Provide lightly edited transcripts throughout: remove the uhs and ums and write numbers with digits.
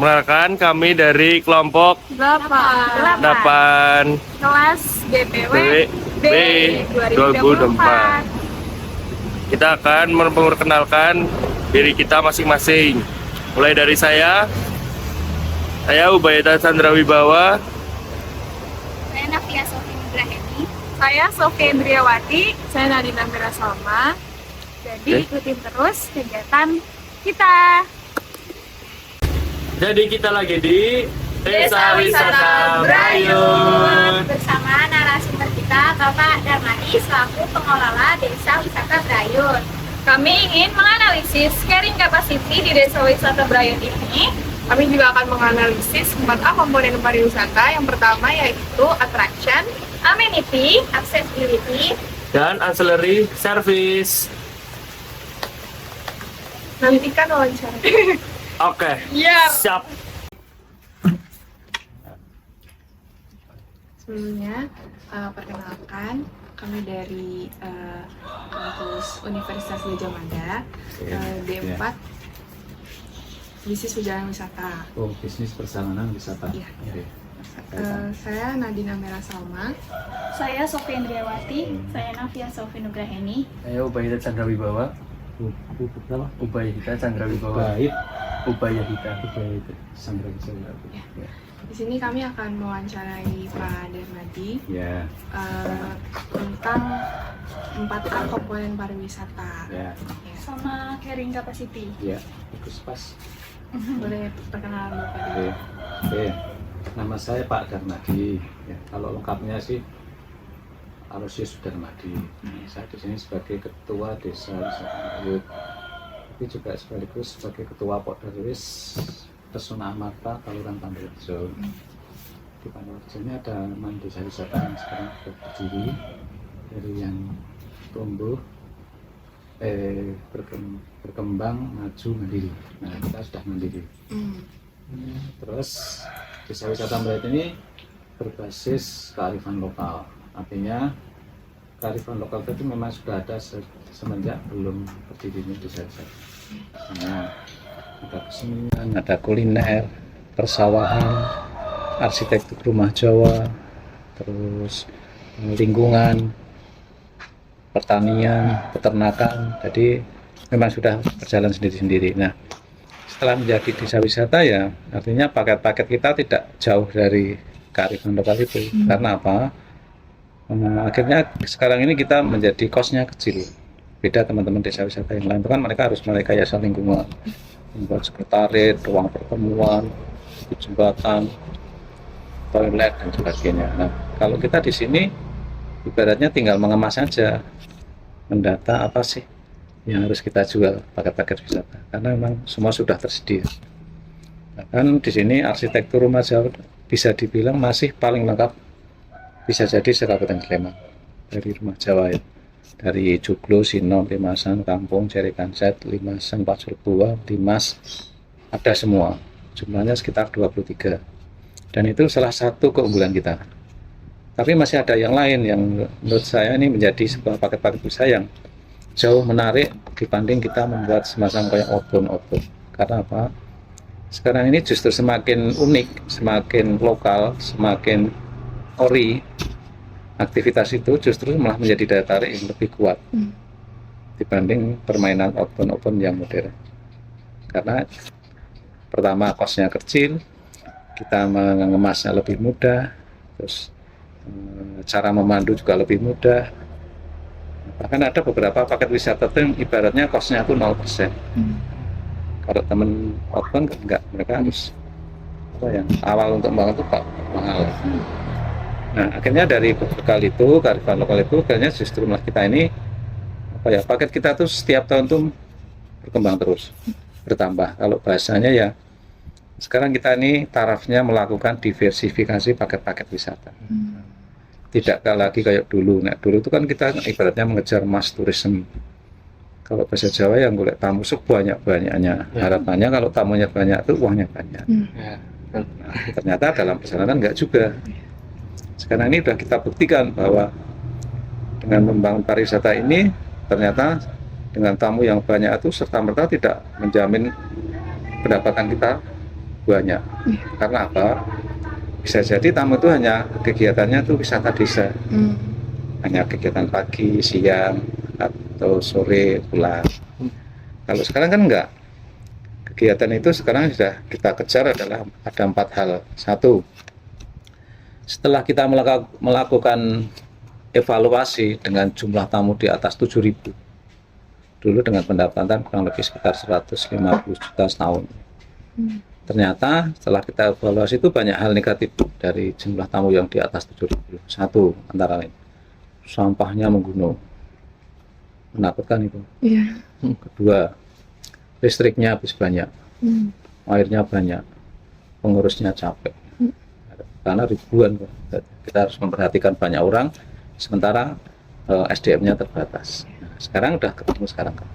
Mengenalkan kami dari kelompok 8 kelas GPW B 2024. Kita akan memperkenalkan diri kita masing-masing. Mulai dari saya Ubaydah Chandra Wibawa. Saya Nafia Sofi Nugraheni. Saya Sofi Indriawati. Saya Nadina Mira Salma. Jadi ikutin terus kegiatan kita. Jadi kita lagi di Desa Wisata Brayun bersama narasumber kita Bapak Darmadi selaku pengelola Desa Wisata Brayun. Kami ingin menganalisis carrying capacity di Desa Wisata Brayun ini. Kami juga akan menganalisis 4A komponen pariwisata. Yang pertama yaitu attraction, amenity, accessibility, dan ancillary service. nantikan wawancara. Oke, siap. Sebelumnya, perkenalkan kami dari kampus Universitas Gadjah Mada, D4, Bisnis Perjalanan Wisata. Oh, bisnis perjalanan wisata. Iya. Oke. Saya Nadina Mira Salma. Saya Sofi Indriawati. Saya Nafia Sofi Nugraheni. Saya Ubaydah Chandra Wibawa. Ubaydah Chandra Wibawa. Baik, Ubaydah. baik. Sandra bisa ya. Di sini kami akan mewawancarai Pak Darmadi Ya, tentang 4A komponen pariwisata. ya, Ya. Sama carrying capacity. ya. Bagus pas. Boleh perkenalan Bapak dulu. Oke, oke. Nama saya Pak Darmadi. Ya, kalau lengkapnya sih Aloysius Darmadi. Saya di sini sebagai Ketua Desa Wisata Brayun. Tapi juga sekaligus sebagai Ketua Pokdarwis Pesona Amarta Kaluran Pandorejo. Di Pandorejo ini ada 6 desa wisata yang sekarang sudah berdiri, dari yang tumbuh, berkembang, maju, mandiri. Nah, kita sudah mandiri. Terus desa wisata Brayun ini berbasis kearifan lokal. Artinya kearifan lokal itu memang sudah ada semenjak belum berdirinya desa wisata. Nah, ada kesenian, ada kuliner, persawahan, arsitektur rumah Jawa, terus lingkungan, pertanian, peternakan. Jadi memang sudah berjalan sendiri-sendiri. Nah, setelah menjadi desa wisata ya artinya paket-paket kita tidak jauh dari kearifan lokal itu. Karena apa? Akhirnya sekarang ini kita menjadi cost-nya kecil. Beda teman-teman desa wisata yang lain, kan mereka harus merekayasa lingkungan, membuat sekretariat, ruang pertemuan, jembatan, toilet dan sebagainya. Nah, kalau kita di sini ibaratnya tinggal mengemas saja, mendata apa sih yang harus kita jual paket-paket wisata, karena memang semua sudah tersedia. Bahkan di sini arsitektur rumah Jawa bisa dibilang masih paling lengkap, bisa jadi se-Kabupaten Sleman dari rumah Jawa ya. Dari Joglo, Sinom, Limasan, Kampung, Cerikanset, Limasan, Pacul, Dimas, ada semua. Jumlahnya sekitar 23. Dan itu salah satu keunggulan kita. Tapi masih ada yang lain yang menurut saya ini menjadi sebuah paket-paket wisata yang jauh menarik dibanding kita membuat semacam kayak outbound. Karena apa? Sekarang ini justru semakin unik, semakin lokal, semakin ori. Aktivitas itu justru malah menjadi daya tarik yang lebih kuat dibanding permainan outbound yang modern. Karena pertama kosnya kecil, kita mengemasnya lebih mudah, terus cara memandu juga lebih mudah. Bahkan ada beberapa paket wisata yang ibaratnya kosnya itu 0%. Kalau teman outbound enggak, mereka harus yang awal untuk bangun itu mahal. Nah, akhirnya dari bekal itu, kearifan lokal itu, akhirnya justru malah kita ini paket kita tuh setiap tahun tuh berkembang terus, bertambah. Kalau bahasanya ya sekarang kita ini tarafnya melakukan diversifikasi paket-paket wisata. Tidak lagi kayak dulu. Nah, dulu itu kan kita ibaratnya mengejar mass tourism. Kalau bahasa Jawa yang boleh tamu sebanyak-banyaknya. Harapannya kalau tamunya banyak itu uangnya banyak. Nah, ternyata dalam perjalanan enggak juga. Sekarang ini sudah kita buktikan bahwa dengan membangun pariwisata ini ternyata dengan tamu yang banyak itu serta-merta tidak menjamin pendapatan kita banyak. Karena apa? Bisa jadi tamu itu hanya kegiatannya tuh wisata desa, hanya kegiatan pagi, siang, atau sore pulang. Kalau sekarang kan enggak. Kegiatan itu sekarang sudah kita kejar adalah ada 4 hal. 1, setelah kita melakukan evaluasi dengan jumlah tamu di atas 7.000, dulu dengan pendapatan kurang lebih sekitar 150 juta setahun. Ternyata setelah kita evaluasi itu banyak hal negatif dari jumlah tamu yang di atas 7.000. 1, antara lain sampahnya menggunung, menakutkan itu. Kedua, listriknya habis banyak, airnya banyak, pengurusnya capek, karena ribuan. Kita harus memperhatikan banyak orang, sementara SDM-nya terbatas. Nah, sekarang udah ketemu sekarang kan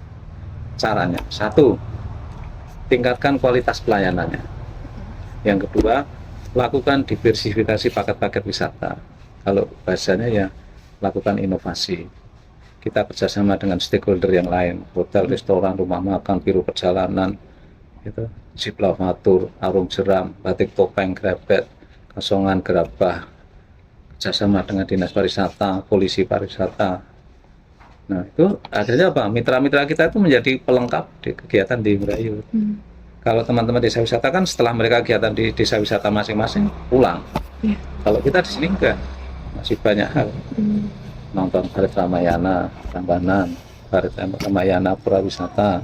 caranya. 1, tingkatkan kualitas pelayanannya. Yang kedua, lakukan diversifikasi paket-paket wisata. Kalau bahasanya ya lakukan inovasi. Kita kerjasama dengan stakeholder yang lain, hotel, restoran, rumah makan, biro perjalanan, gitu, jeep lavatur, arung jeram, batik topeng, grebet, kasongan, gerabah, kerjasama dengan dinas pariwisata, polisi pariwisata. Nah itu akhirnya apa? Mitra-mitra kita itu menjadi pelengkap di kegiatan di Indrayut. Kalau teman-teman desa wisata kan setelah mereka kegiatan di desa wisata masing-masing pulang. Kalau kita di sini enggak, masih banyak hal. Nonton Barit Ramayana, Rambanan, Barit Ramayana, Pura Wisata,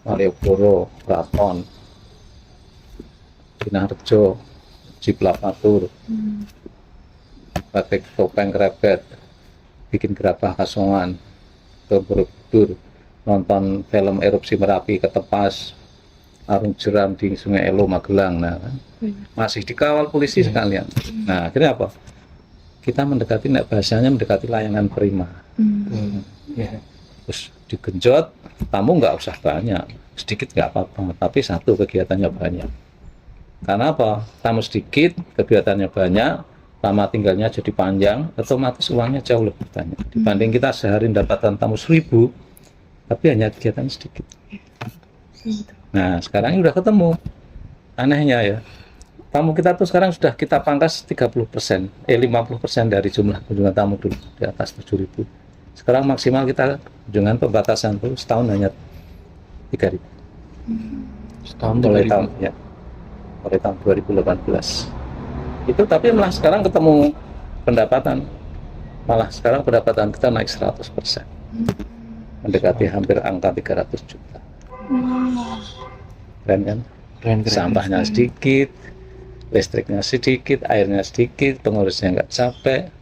Malioboro, Keraton, Dinarjo, Jeep Lavatur, batik topeng grebet, bikin gerabah kasongan, ke Borobudur, nonton film erupsi Merapi ke Tepas, arung jeram di Sungai Elo Magelang. Nah kan masih dikawal polisi sekalian. Nah akhirnya apa? Kita mendekati, bahasanya mendekati layanan prima. Terus digenjot, tamu nggak usah banyak, sedikit nggak apa-apa, tapi 1, kegiatannya banyak. Karena apa? Tamu sedikit, kegiatannya banyak, lama tinggalnya jadi panjang, otomatis uangnya jauh lebih banyak dibanding kita sehari dapatkan tamu 1.000 tapi hanya kegiatan sedikit. Nah sekarang ini udah ketemu anehnya ya, tamu kita tuh sekarang sudah kita pangkas 50% dari jumlah kunjungan tamu dulu di atas 7.000. Sekarang maksimal kita kunjungan pembatasan tuh setahun hanya 3.000. Setahun mulai tahun 2018 itu, tapi malah sekarang ketemu pendapatan, malah sekarang pendapatan kita naik 100%, mendekati hampir angka 300 juta. Keren kan? Sampahnya sedikit, listriknya sedikit, airnya sedikit, pengurusnya nggak capek,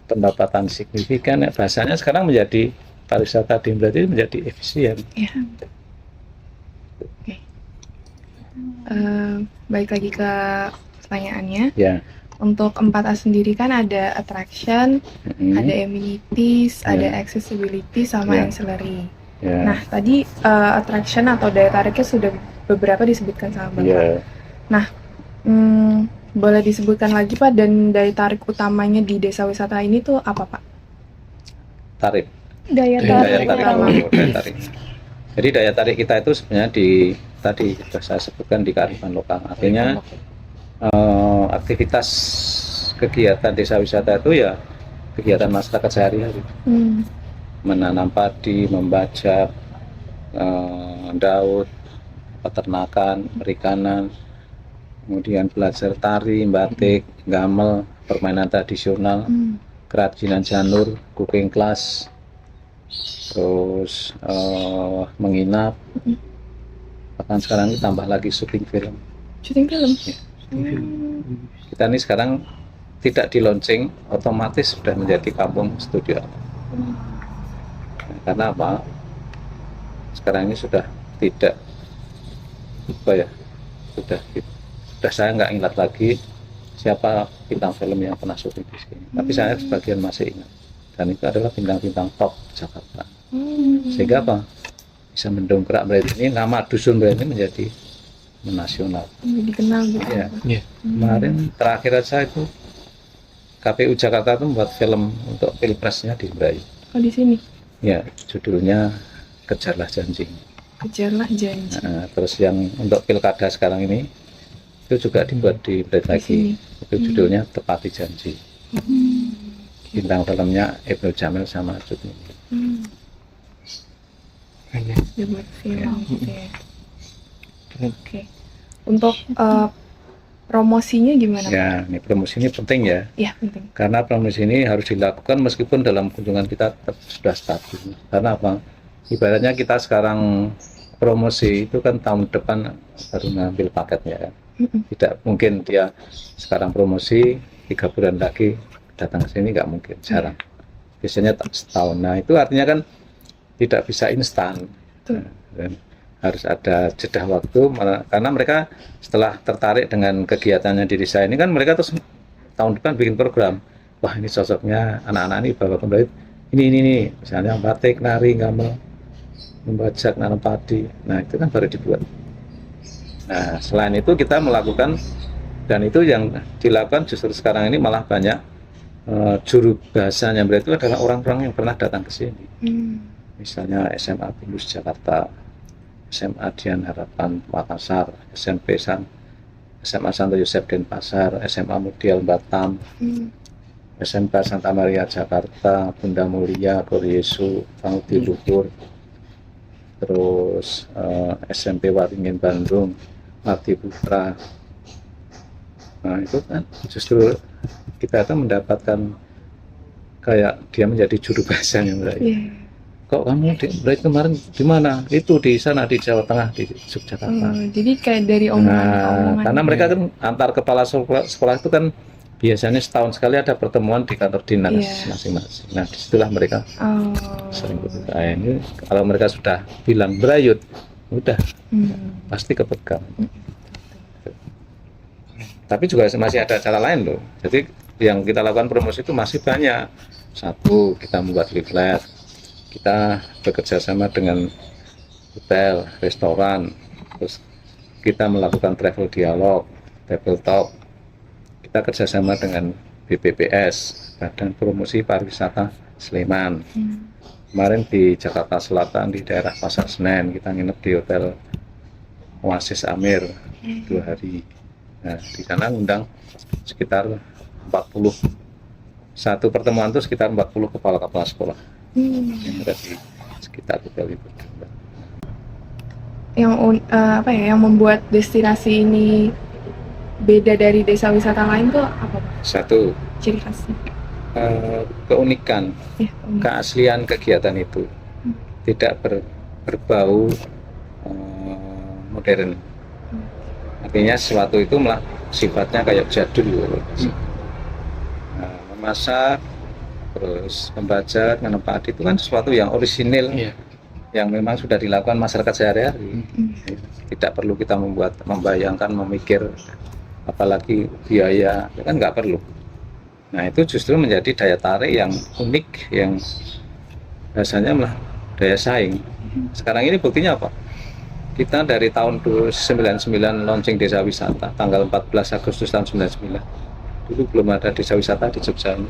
pendapatan signifikan. Ya, bahasanya sekarang menjadi pariwisata di Indrayut menjadi efisien. Balik lagi ke pertanyaannya. Ya. Untuk 4A sendiri kan ada attraction, ada amenities, ada accessibility, sama ancillary. Nah, tadi attraction atau daya tariknya sudah beberapa disebutkan sama Bapak. Nah, boleh disebutkan lagi Pak, dan daya tarik utamanya di desa wisata ini tuh apa Pak? Tarik. Daya tarik. Jadi daya tarik kita itu sebenarnya tadi sudah saya sebutkan di kearifan lokal. Artinya aktivitas kegiatan desa wisata itu ya kegiatan masyarakat sehari-hari. Menanam padi, membajak, daud, peternakan, perikanan, kemudian belajar tari, batik, gamel, permainan tradisional, kerajinan janur, cooking class, terus menginap, bahkan sekarang ditambah lagi syuting film. Syuting film? Ya, kita ini sekarang tidak di launching, otomatis sudah menjadi kampung studio. Karena apa? Sekarang ini sudah tidak sudah saya nggak ingat lagi siapa bintang film yang pernah syuting di sini, tapi saya sebagian masih ingat, dan itu adalah bintang-bintang top Jakarta. Sehingga apa? Bisa mendongkrak Indrayut ini, nama dusun Indrayut ini menjadi nasional. Dikenal gitu. Ya. Kemarin terakhir saya itu KPU Jakarta itu membuat film untuk pilpresnya di Indrayut. Oh, di sini? Ya, judulnya Kejarlah Janji. Kejarlah Janji. Nah, terus yang untuk pilkada sekarang ini itu juga dibuat di Blade lagi. Itu judulnya Tepati Janji. Bintang filmnya Ibnu Jamil sama Cut Mini. Dibuat film gitu ya. Oke. Untuk promosinya gimana Pak? Ya, ini promosi ini penting ya. Ya, penting. Karena promosi ini harus dilakukan meskipun dalam kunjungan kita tetap sudah stabil. Karena apa? Ibaratnya kita sekarang promosi itu kan tahun depan baru ngambil paketnya kan. Tidak mungkin dia sekarang promosi 3 bulan lagi datang ke sini, nggak mungkin, jarang. Biasanya setahun. Nah itu artinya kan tidak bisa instan. Dan harus ada jeda waktu, karena mereka setelah tertarik dengan kegiatannya di desa ini kan mereka terus tahun depan bikin program. Wah ini cocoknya anak-anak ini bawa kembali ini misalnya batik, nari, gamel, membajak, nanam padi. Nah itu kan baru dibuat. Nah selain itu kita melakukan, dan itu yang dilakukan justru sekarang ini malah banyak juru bahasanya mereka itu adalah orang-orang yang pernah datang ke sini. Misalnya SMA Binus Jakarta, SMA Dian Harapan Makassar, SMA Santo Yosef Denpasar, SMA Mudial Batam, SMK Santa Maria Jakarta, Bunda Mulia, Koryesu, Pangudi Luhur, terus SMP Waringin Bandung, Mati Putra. Nah itu kan justru kita itu mendapatkan kayak dia menjadi juru bahasanya mereka. Kok kamu dari kemarin di mana? Itu di sana di Jawa Tengah, di Yogyakarta. Jadi kayak dari omongan-omongan. Karena mereka kan antar kepala sekolah itu kan biasanya setahun sekali ada pertemuan di kantor dinas masing-masing. Nah disitulah mereka sering berbicara. Ini kalau mereka sudah bilang berayut, udah pasti kepegang. Tapi juga masih ada cara lain loh. Jadi yang kita lakukan promosi itu masih banyak. Satu, kita membuat leaflet. Kita bekerja sama dengan hotel, restoran, terus kita melakukan travel dialog, travel talk. Kita kerjasama dengan BPPS, Badan Promosi Pariwisata Sleman. Kemarin di Jakarta Selatan di daerah Pasar Senen kita nginep di hotel Oasis Amir 2 hari. Nah di sana undang sekitar 40. Satu pertemuan itu sekitar 40 kepala-kepala sekolah. Yang ada di sekitar hotel itu. Yang membuat destinasi ini beda dari desa wisata lain tuh apa Pak? Satu, ciri khasnya. Keunikan, keaslian kegiatan itu tidak berbau modern. Artinya sesuatu itu malah sifatnya kayak jadul. Memasak, terus membajak, nanam padi itu kan sesuatu yang orisinil, yang memang sudah dilakukan masyarakat sehari-hari. Tidak perlu kita membayangkan, memikir, apalagi biaya, ya kan nggak perlu. Nah itu justru menjadi daya tarik yang unik, yang biasanya malah daya saing. Sekarang ini buktinya apa? Kita dari tahun 99 launching desa wisata, tanggal 14 Agustus tahun 99. Dulu belum ada desa wisata di Jogja ini.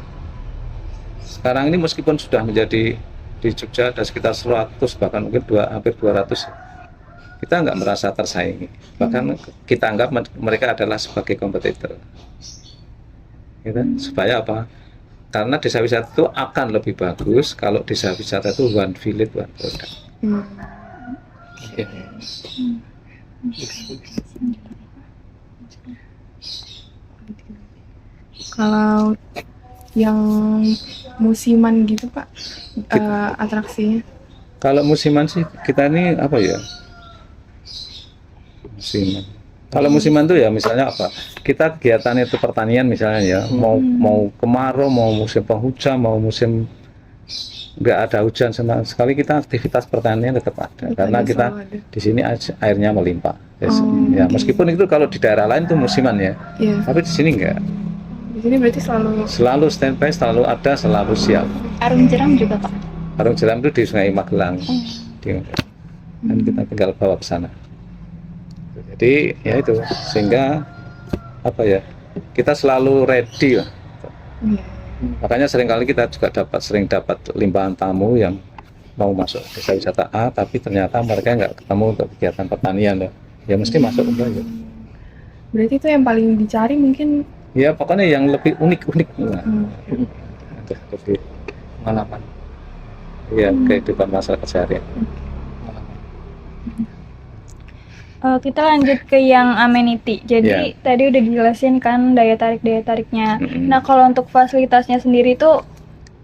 Sekarang ini meskipun sudah menjadi di Jogja ada sekitar 100, bahkan mungkin hampir 200, kita nggak merasa tersaingi. Bahkan kita anggap mereka adalah sebagai kompetitor. Gitu? Supaya apa? Karena desa wisata itu akan lebih bagus kalau desa wisata itu one village, one product. Kalau yang musiman gitu Pak, atraksinya? Kalau musiman sih kita ini apa ya? Musiman. Kalau musiman tuh ya misalnya apa? Kita kegiatan itu pertanian misalnya ya, mau kemarau, mau musim penghujan, mau musim nggak ada hujan sama sekali, kita aktivitas pertanian tetap ada. Karena kita di sini airnya melimpah. Ya meskipun itu kalau di daerah lain tuh musiman ya, tapi di sini enggak. Di sini berarti selalu standby, selalu ada, selalu siap. Arung jeram juga Pak? Arung jeram itu di Sungai Magelang. Dan kita tinggal bawa ke sana. Jadi ya itu, sehingga apa ya, kita selalu ready lah. Makanya seringkali kita juga sering dapat limpahan tamu yang mau masuk desa wisata A, tapi ternyata mereka nggak ketemu untuk kegiatan pertanian ya mesti masuk ke Brayo. Berarti itu yang paling dicari mungkin. Ya pokoknya yang lebih unik-unik. Nah, ada lebih Pengalaman. ya kehidupan masyarakat sehari-hari. Kita lanjut ke yang amenity. Jadi Iya. tadi udah dijelasin kan daya tariknya. Mm-mm. Nah, kalau untuk fasilitasnya sendiri tuh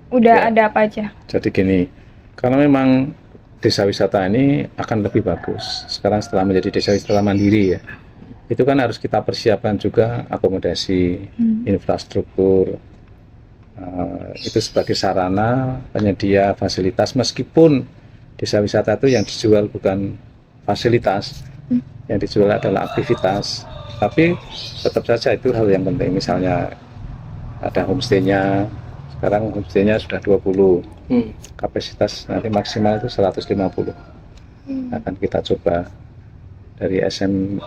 udah Ya. ada apa aja? Jadi gini, kalau memang desa wisata ini akan lebih bagus sekarang setelah menjadi desa wisata mandiri ya, itu kan harus kita persiapkan juga akomodasi, infrastruktur, itu sebagai sarana penyedia fasilitas. Meskipun desa wisata itu yang dijual bukan fasilitas, yang dijual adalah aktivitas, tapi tetap saja itu hal yang penting. Misalnya ada homestay-nya, sekarang homestay-nya sudah 20, kapasitas nanti maksimal itu 150. Akan kita coba dari SMP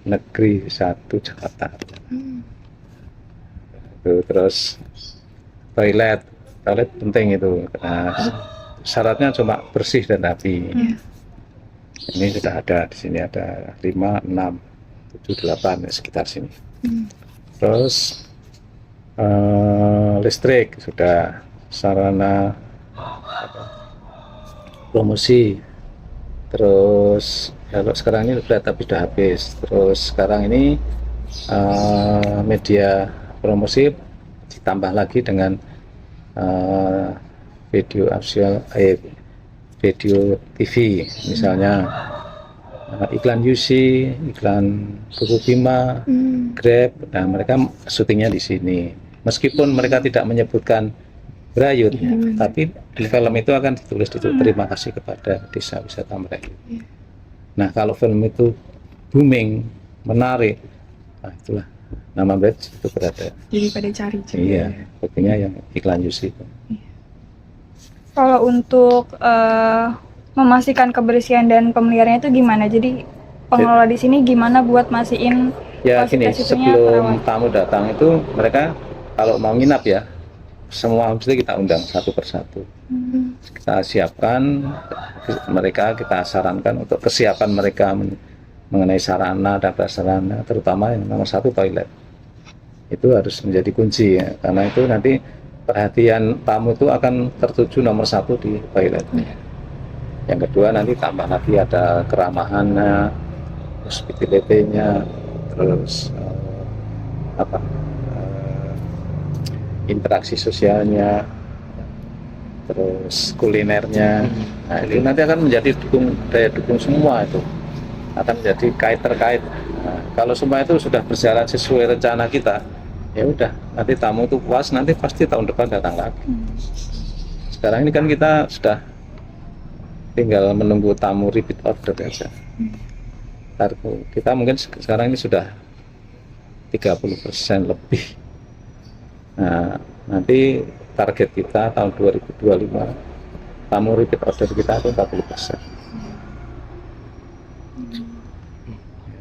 Negeri 1 Jakarta. Terus toilet penting itu. Nah, syaratnya cuma bersih dan rapi. Ini sudah ada di sini, ada 5, 6, 7, 8 sekitar sini. Terus listrik sudah, sarana promosi. Terus kalau sekarang ini sudah habis. Terus sekarang ini media promosi ditambah lagi dengan video TV, misalnya iklan UC, iklan Buku Bima, Grab. Nah, mereka syutingnya di sini. Meskipun mereka tidak menyebutkan Brayut, tapi di film itu akan ditulis terima kasih kepada desa wisata Brayut. Nah, kalau film itu booming, menarik, nah itulah nama Brayut itu berada. Jadi pada cari juga. Iya, buktinya yang iklan UC itu. Kalau untuk memastikan kebersihan dan pemeliharaannya itu gimana? Jadi pengelola di sini gimana buat masihin Ya gini, fasilitas itunya sebelum terawat? tamu datang itu mereka kalau mau nginap ya, semua homestay kita undang satu persatu. Kita siapkan mereka, kita sarankan untuk kesiapan mereka mengenai sarana dan prasarana, terutama yang nomor 1 toilet. Itu harus menjadi kunci ya, karena itu nanti perhatian tamu itu akan tertuju nomor 1 di toiletnya. Yang kedua nanti tambah lagi ada keramahannya, hospitality-nya, terus interaksi sosialnya, terus kulinernya. Nah, itu nanti akan menjadi daya dukung semua, itu akan menjadi terkait. Nah, kalau semua itu sudah berjalan sesuai rencana kita, ya udah, nanti tamu itu puas, nanti pasti tahun depan datang lagi. Sekarang ini kan kita sudah tinggal menunggu tamu repeat order saja. Kita mungkin sekarang ini sudah 30% lebih. Nah, nanti target kita tahun 2025 tamu repeat order kita itu 40%.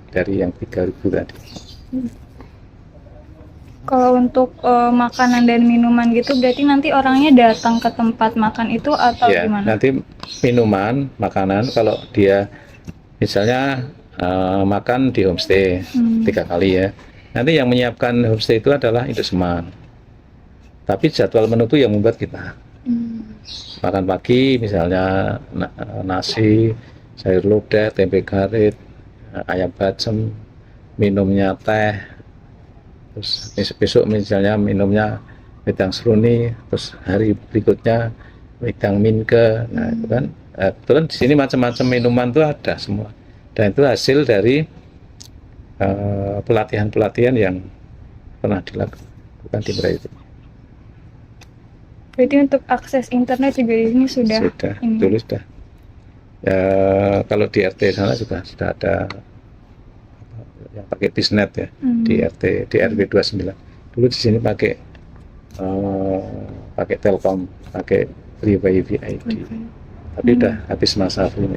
Dari yang 3.000 tadi. Kalau untuk makanan dan minuman gitu berarti nanti orangnya datang ke tempat makan itu atau Ya, gimana? nanti minuman, makanan kalau dia misalnya makan di homestay 3 kali ya. Nanti yang menyiapkan homestay itu adalah Indoseman. Tapi jadwal menu itu yang membuat kita. Makan pagi misalnya nasi, sayur lodeh, tempe garit, ayam bacem, minumnya teh. Terus besok misalnya minumnya wedang seruni, terus hari berikutnya wedang minke. Nah, itu kan kebetulan di sini macam-macam minuman itu ada semua. Dan itu hasil dari pelatihan-pelatihan yang pernah dilakukan di Brayut. Berarti untuk akses internet juga di sini sudah. Dulu sudah. Ya, kalau di RT sana juga sudah ada yang pakai Disnet ya, di RW 29. Dulu di sini pakai Telkom, pakai WiFi ID. Tapi udah habis masa ini.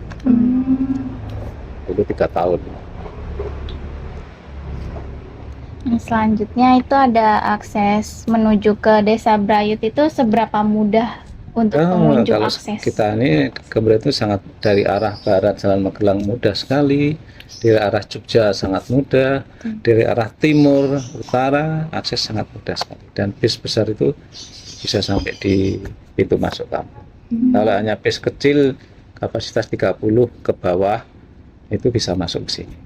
Dulu 3 tahun. Selanjutnya itu ada akses menuju ke Desa Brayut itu seberapa mudah untuk pengunjung kalau akses. kita ini Kembre itu sangat dari arah barat Jalan Magelang mudah sekali, dari arah Jogja sangat mudah, dari arah timur utara akses sangat mudah sekali, dan bis besar itu bisa sampai di pintu masuk kampung. Kalau hanya bis kecil kapasitas 30 ke bawah itu bisa masuk ke sini.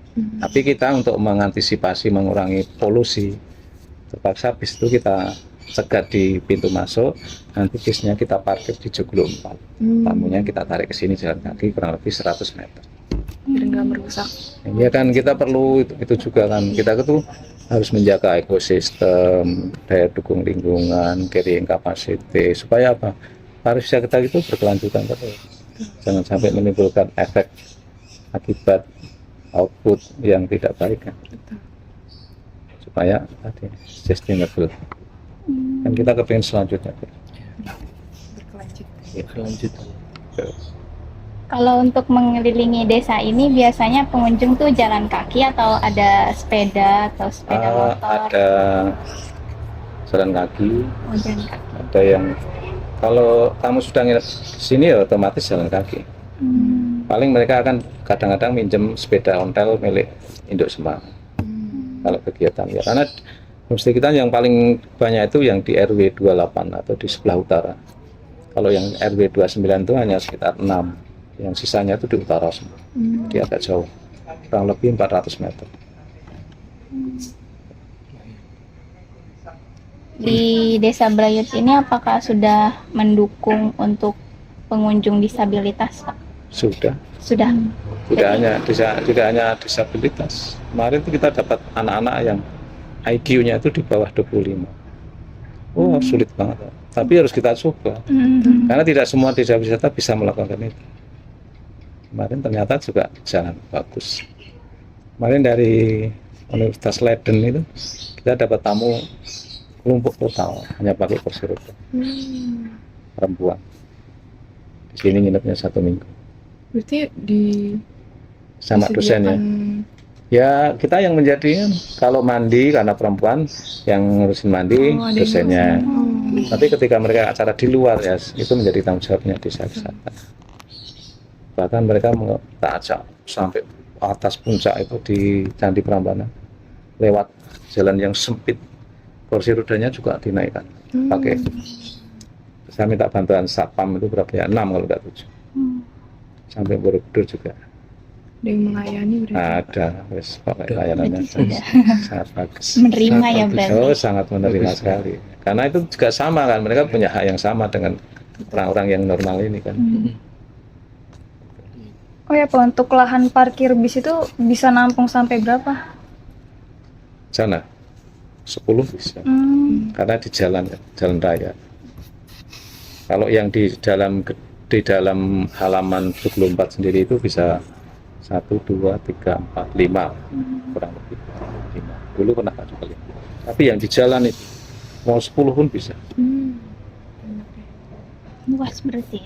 Tapi kita untuk mengantisipasi mengurangi polusi, terpaksa bis itu kita cegat di pintu masuk, nanti bisnya kita parkir di Joglo 4. Tamunya kita tarik ke sini jalan kaki kurang lebih 100 meter. Biar nggak merusak. Ya kan kita perlu itu juga kan, kita itu harus menjaga ekosistem, daya dukung lingkungan, carrying capacity, supaya apa? Pariwisata itu berkelanjutan terus. Jangan sampai menimbulkan efek akibat output yang tidak baik kan. Supaya tadi sustainable. Kan kita kepingin selanjutnya Kelanjutan. Kalau untuk mengelilingi desa ini biasanya pengunjung tuh jalan kaki atau ada sepeda atau sepeda motor? ada jalan kaki, Oh, jalan kaki. ada yang kalau tamu sudah nginep di sini ya otomatis jalan kaki. Paling mereka akan kadang-kadang minjem sepeda ontel milik Induk Semang kalau kegiatan ya, karena homestay kita yang paling banyak itu yang di RW 28 atau di sebelah utara. Kalau yang RW 29 itu hanya sekitar 6, yang sisanya itu di utara semua. Jadi agak jauh, kurang lebih 400 meter. Di Desa Brayut ini apakah sudah mendukung untuk pengunjung disabilitas, Pak? Sudah. Tidak hanya disabilitas. Kemarin itu kita dapat anak-anak yang IQ-nya itu di bawah 25. Oh, sulit banget. Tapi harus kita coba. Karena tidak semua desa wisata bisa melakukan itu. Kemarin ternyata juga jalan bagus. Kemarin dari Universitas Leiden itu kita dapat tamu kelompok total hanya pakai kursi roda. Perempuan. Di sini nginepnya 1 minggu. Berarti di Sama dosennya. Ya kita yang menjadi kalau mandi karena perempuan yang ngurusin mandi dosennya. Tapi ketika mereka acara di luar ya itu menjadi tanggung jawabnya desa wisata. Bahkan mereka tak ajak sampai atas puncak itu di Candi Prambanan lewat jalan yang sempit, kursi rodanya juga dinaikkan pakai. Saya minta bantuan satpam itu berapa ya, 6 kalau nggak 7 sampai Borobudur juga. Ada yang melayani berarti. Ada, wes layanannya Sudah. sangat bagus. Menerima ya berarti. Oh, sangat menerima sekali. Karena itu juga sama kan, mereka punya hak yang sama dengan orang-orang yang normal ini kan. Oh ya Pak, untuk lahan parkir bis itu bisa nampung sampai berapa? Sana 10 bisa, karena di jalan raya. Kalau yang di dalam halaman 24 sendiri itu bisa 1, 2, 3, 4, 5 kurang lebih 5. Dulu pernah juga 5. Tapi yang di jalan itu mau 10 pun bisa. Luas berarti.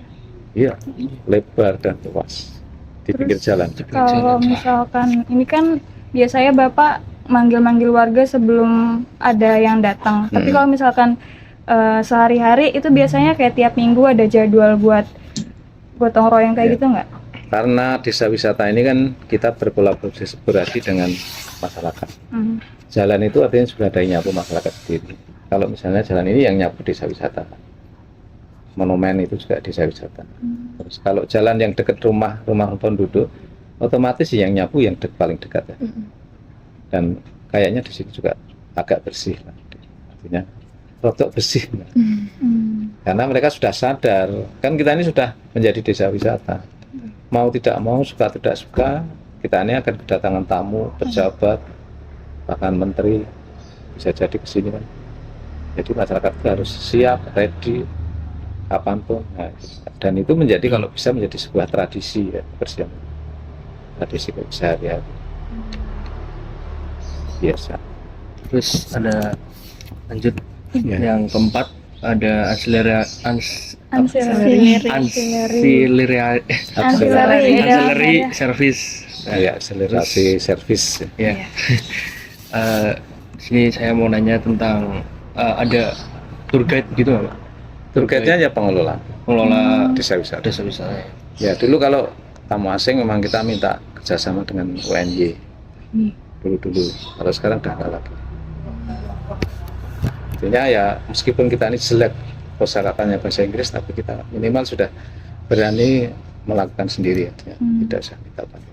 Iya, lebar dan luas di pinggir jalan. Kalau misalkan ini kan biasanya Bapak manggil-manggil warga sebelum ada yang datang. Tapi kalau misalkan sehari-hari itu biasanya kayak tiap minggu ada jadwal buat gotong royong kayak gitu nggak? Karena desa wisata ini kan kita berkolaborasi dengan masyarakat. Jalan itu artinya sudah ada yang nyapu masyarakat sendiri. Kalau misalnya jalan ini yang nyapu desa wisata, monumen itu juga desa wisata. Terus kalau jalan yang dekat rumah penduduk, otomatis yang nyapu yang paling dekat ya. Dan kayaknya di situ juga agak bersih lah. Artinya rotok bersih. Karena mereka sudah sadar, kan kita ini sudah menjadi desa wisata. Mau tidak mau, suka tidak suka, kita ini akan kedatangan tamu, pejabat, bahkan menteri bisa jadi ke sini kan. Jadi masyarakat harus siap, ready kapanpun. Nah, dan itu menjadi kalau bisa menjadi sebuah tradisi ya, bersih. Tradisi sehari-hari. Biasa. Terus ada lanjut yang keempat ada ancillary service. Ya, akselerasi servis. Ya. Sini saya mau nanya tentang ada tour guide gitu nggak, Pak? Tour guide-nya ya pengelola desa wisata. desa wisata. Ya dulu kalau tamu asing memang kita minta kerjasama dengan UNY dulu. Kalau sekarang udah nggak lagi. Artinya ya meskipun kita ini jelek kosakatanya bahasa Inggris, tapi kita minimal sudah berani melakukan sendiri ya. Tidak usah kita pakai.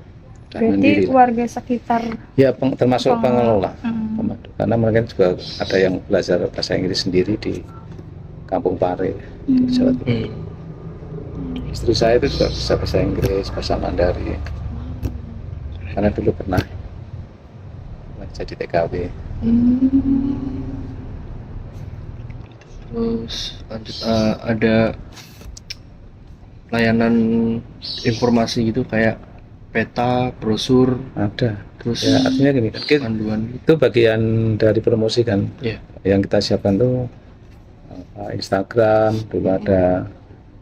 Sudah Berarti mandiri lah. warga sekitar Ya termasuk pengelola. Hmm. Pemandu. Karena mereka juga ada yang belajar bahasa Inggris sendiri di Kampung Pare di Jawa Timur. Istri saya itu juga bisa bahasa Inggris, bahasa Mandarin. Karena dulu pernah jadi TKW. Terus lanjut, ada layanan informasi gitu kayak peta, brosur, Ada. terus Ya artinya gini, kan panduan. itu bagian dari promosi kan. Iya. Yang kita siapkan tuh Instagram, dulu ada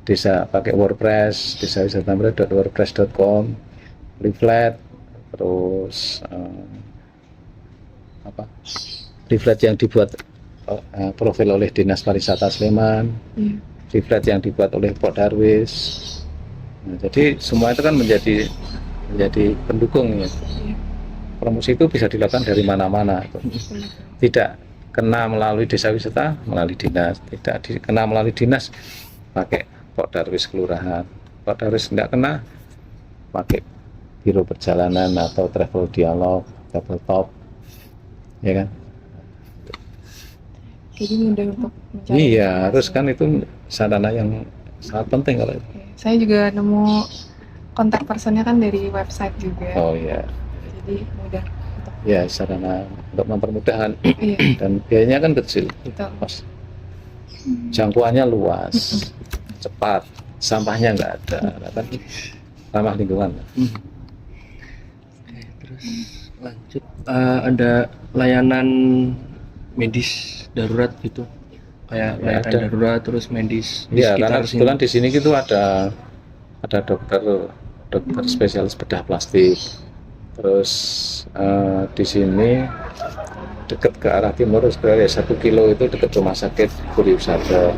desa pakai WordPress, desawisata.wordpress.com, leaflet, terus leaflet yang dibuat profil oleh Dinas Pariwisata Sleman, leaflet yang dibuat oleh Pok Darwis. Nah, jadi semua itu kan menjadi pendukung ya. Promosi itu bisa dilakukan dari mana-mana. Tidak kena melalui desa wisata, melalui dinas. Tidak kena melalui dinas, pakai Pok Darwis kelurahan. Pok Darwis tidak kena, pakai biro perjalanan atau travel dialog, travel top, ya kan? Jadi mudah untuk mencari. Iya, informasi. harus kan itu sarana yang sangat penting kalau itu. Oke. Saya juga nemu kontak personnya kan dari website juga. Oh iya, Jadi mudah untuk ya sarana untuk mempermudah iya, dan biayanya kan kecil, betul. pas jangkauannya luas, cepat, sampahnya nggak ada, kan ramah lingkungan. Oke, terus lanjut, ada layanan medis darurat gitu, kayak Ya, layanan ada. darurat terus medis di Iya, sekitar karena sini. kebetulan di sini gitu ada dokter spesialis bedah plastik. Terus di sini dekat ke arah timur sebenarnya 1 kilo itu dekat rumah sakit Puri Usada.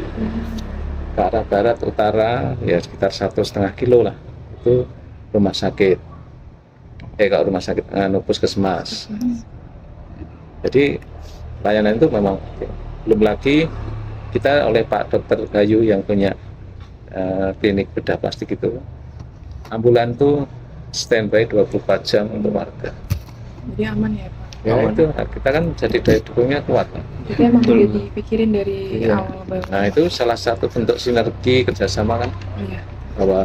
Ke arah barat utara ya sekitar 1,5 kilo lah itu rumah sakit. Kalau rumah sakit puskesmas. Jadi layanan itu memang belum lagi kita oleh Pak Dokter Gayu yang punya klinik bedah plastik itu, ambulan tuh standby 24 jam untuk warga. Jadi aman ya Pak. Ya itu kita kan jadi daya dukungnya kuat. Jadi emang udah dipikirin dari Iya. awal banget. Nah itu salah satu bentuk sinergi kerjasama kan, Iya. bahwa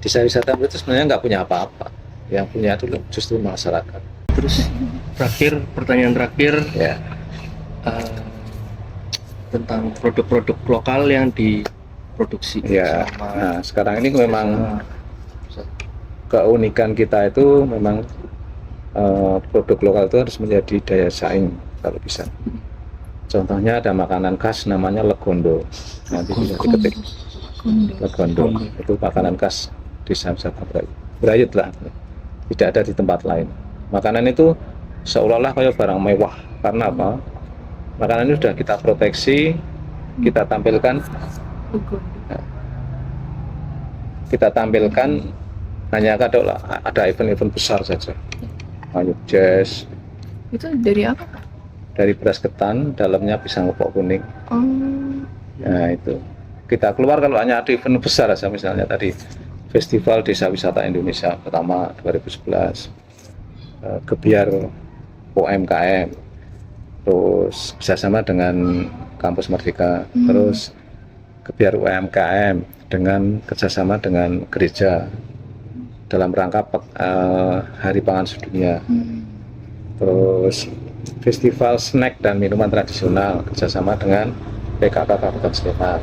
desa wisata itu sebenarnya nggak punya apa-apa, yang punya itu justru masyarakat. Terus pertanyaan terakhir, Ya. tentang produk-produk lokal yang diproduksi Ya, sama nah sekarang ini memang keunikan kita itu memang produk lokal itu harus menjadi daya saing kalau bisa. Contohnya ada makanan khas namanya legondo. Nanti bisa diketik. Legondo itu makanan khas desa wisata Brayut lah. Tidak ada di tempat lain. Makanan itu seolah-olah kayak barang mewah. Karena apa? Makanan ini sudah kita proteksi, kita tampilkan. Kita tampilkan hanya kalau ada event-event besar saja. Kayak jazz. Itu dari apa Pak? Dari beras ketan, dalamnya pisang kepok kuning. Oh. Nah itu kita keluar kalau hanya ada event besar saja, misalnya tadi Festival Desa Wisata Indonesia pertama 2011, Gebiar UMKM, terus bersama dengan Kampus Merdeka, terus Gebiar UMKM dengan kerjasama dengan gereja dalam rangka Hari Pangan Sedunia. Terus Festival Snack dan Minuman Tradisional kerjasama dengan PKK Kabupaten Sleman.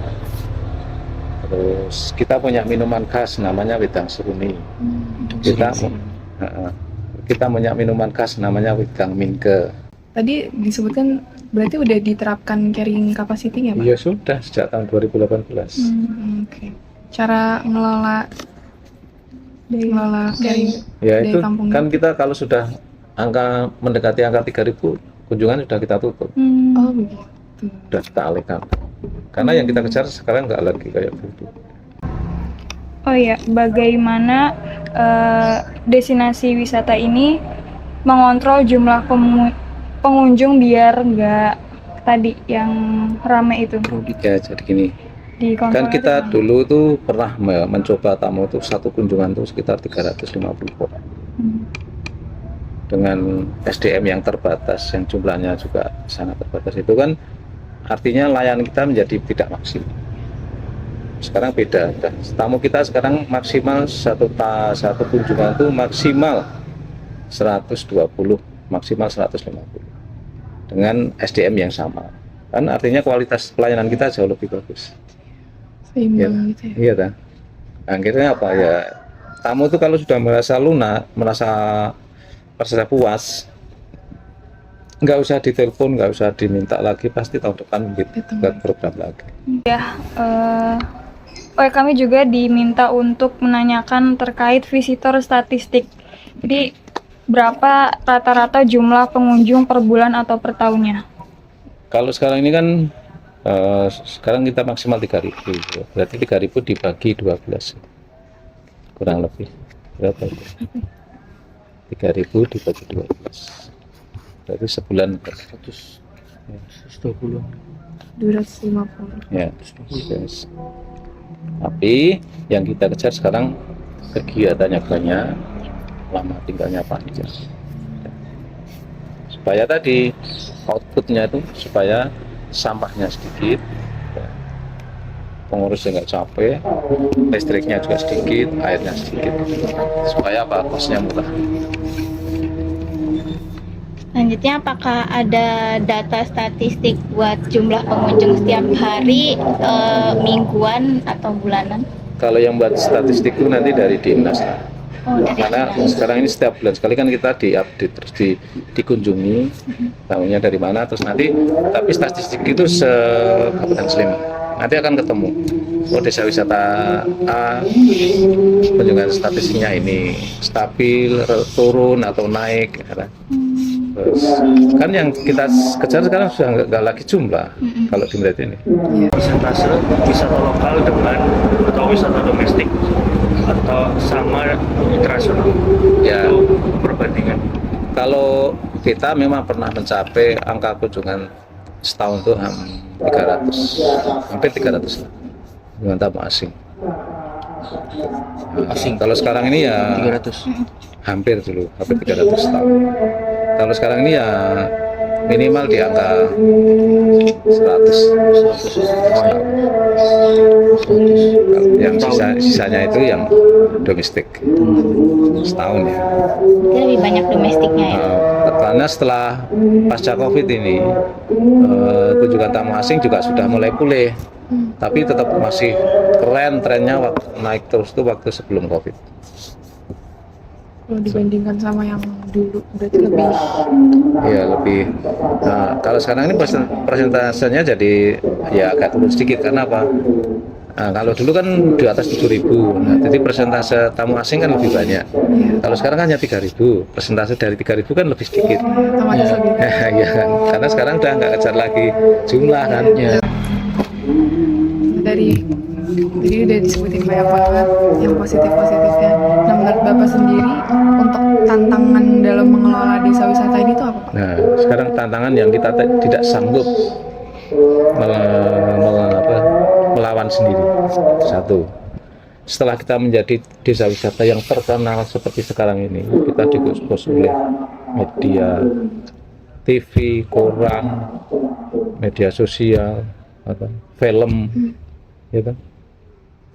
Terus kita punya minuman khas namanya Wedang Seruni. Kita punya minuman khas namanya Wedang Minke. Tadi disebutkan berarti udah diterapkan carrying capacity-nya Pak? Iya sudah sejak tahun 2018. Oke. Cara ngelola carrying Ya dari itu kampung kan kita kalau sudah mendekati angka 3.000 kunjungan sudah kita tutup, Oh begitu. sudah kita alihkan Karena yang kita kejar sekarang nggak lagi kayak gitu. Oh iya, bagaimana destinasi wisata ini mengontrol jumlah pengunjung biar nggak tadi yang ramai itu Ya, jadi gini. dikontrol? Kan kita dulu tuh pernah mencoba tamu tuh satu kunjungan tuh sekitar 350 orang. Dengan SDM yang terbatas, yang jumlahnya juga sangat terbatas, itu kan artinya layanan kita menjadi tidak maksimal. Sekarang beda, tamu kita sekarang maksimal satu kunjungan itu maksimal 120, maksimal 150 dengan SDM yang sama. Kan artinya kualitas pelayanan kita jauh lebih bagus. Seimbang gitu ya. Iya kan. Akhirnya apa ya? Tamu itu kalau sudah merasa lunak, merasa puas, nggak usah ditelepon, nggak usah diminta lagi, pasti tahun depan buat program lagi. Kami juga diminta untuk menanyakan terkait visitor statistik. Jadi berapa rata-rata jumlah pengunjung per bulan atau per tahunnya? Kalau sekarang ini kan sekarang kita maksimal 3.000, berarti 3.000 dibagi 12, kurang lebih berapa itu? 3.000 dibagi 12, berarti sebulan 120. 250. ya. Yes. Tapi yang kita kejar sekarang kegiatannya banyak, lama tinggalnya panjang, supaya tadi outputnya itu supaya sampahnya sedikit, pengurusnya nggak capek, listriknya juga sedikit, airnya sedikit, supaya apa, kosnya murah. Selanjutnya, apakah ada data statistik buat jumlah pengunjung setiap hari, mingguan atau bulanan? Kalau yang buat statistik itu nanti dari dinas. Karena sekarang ini setiap bulan sekali kan kita diupdate terus dikunjungi tamunya dari mana, terus nanti tapi statistik itu se-Kabupaten Sleman nanti akan ketemu, oh desa wisata A kunjungan statistiknya ini stabil, turun atau naik ya. Terus kan yang kita kejar sekarang sudah nggak lagi jumlah kalau di Meret ini. Persentase wisata lokal dengan atau wisata domestik atau sama internasional, Ya, itu perbandingan. kalau kita memang pernah mencapai angka kunjungan setahun itu hampir 300 dengan tamu asing. Kalau sekarang ini ya 300. hampir 300 tahun. Kalau sekarang ini ya minimal di angka 100. Yang sisanya itu yang domestik setahun ya. Itu lebih banyak domestiknya ya? Karena setelah pasca COVID ini kunjungan tamu asing juga sudah mulai pulih, tapi tetap masih keren, trennya waktu naik terus itu waktu sebelum COVID. Kalau dibandingkan sama yang dulu berarti lebih. Iya lebih. Nah, kalau sekarang ini persentasenya jadi ya agak turun sedikit karena apa? Nah, kalau dulu kan di atas 7.000, nah, jadi persentase tamu asing kan lebih banyak. Kalau sekarang kan hanya 3.000, persentase dari 3.000 kan lebih sedikit. Otomatis lebih. Iya kan, karena sekarang udah nggak kejar lagi jumlah kan. Ya. Jadi udah disebutin banyak banget yang positif-positifnya. Nah, menurut Bapak sendiri untuk tantangan dalam mengelola desa wisata ini tuh apa, Pak? Nah, sekarang tantangan yang kita tidak sanggup melawan sendiri. Satu, setelah kita menjadi desa wisata yang terkenal seperti sekarang ini, kita diekspos oleh media, TV, koran, media sosial, film, ya kan?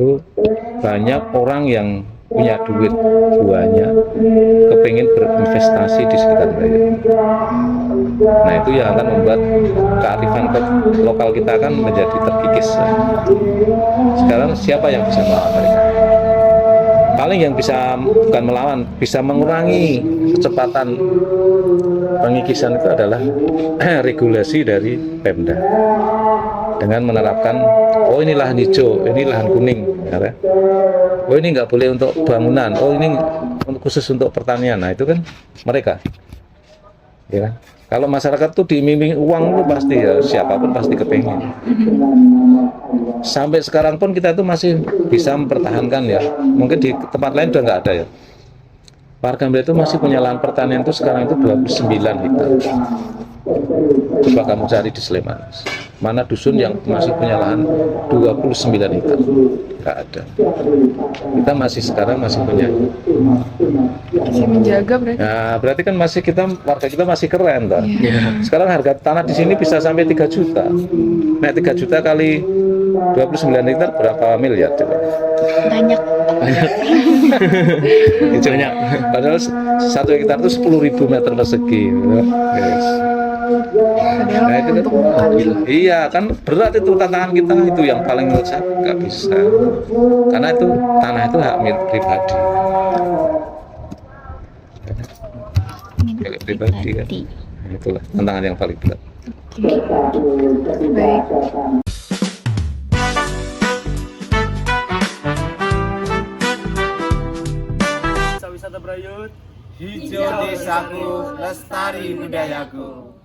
Itu banyak orang yang punya duit banyak, kepingin berinvestasi di sekitar mereka. Nah itu yang akan membuat kearifan lokal kita akan menjadi terkikis. Sekarang siapa yang bisa melawan mereka? Paling yang bisa, bukan melawan, bisa mengurangi kecepatan pengikisan itu adalah regulasi dari Pemda dengan menerapkan, oh ini lahan hijau, ini lahan kuning, ya. Oh ini nggak boleh untuk bangunan, oh ini khusus untuk pertanian. Nah itu kan mereka, ya kan? Kalau masyarakat tuh diiming-iming uang tuh pasti ya siapapun pasti kepingin. sampai sekarang pun kita itu masih bisa mempertahankan ya. Mungkin di tempat lain udah nggak ada ya. Warga Gambir itu masih punya lahan pertanian itu sekarang itu 29 hektar. Coba kamu cari di Sleman. Mana dusun yang masih punya lahan 29 hektar? Nggak ada. Kita masih sekarang masih punya. Masih menjaga berarti. Nah, berarti kan masih warga kita masih keren, toh. Iya. Sekarang harga tanah di sini bisa sampai 3 juta. Nah, 3 juta kali 29 hektar berapa miliar coba? Banyak. Itu banyak. Padahal 1 hektar itu 10.000 meter persegi. Yes. Padahal Nah, itu kan, untuk makan. iya kan berat itu tantangan kita itu yang paling menurut saya nggak bisa. Karena itu tanah itu hak milik pribadi. Milik pribadi kan. Nah, itulah tantangan yang paling berat. Baik. Desa Wisata Brayut. Hijau desaku, lestari budayaku.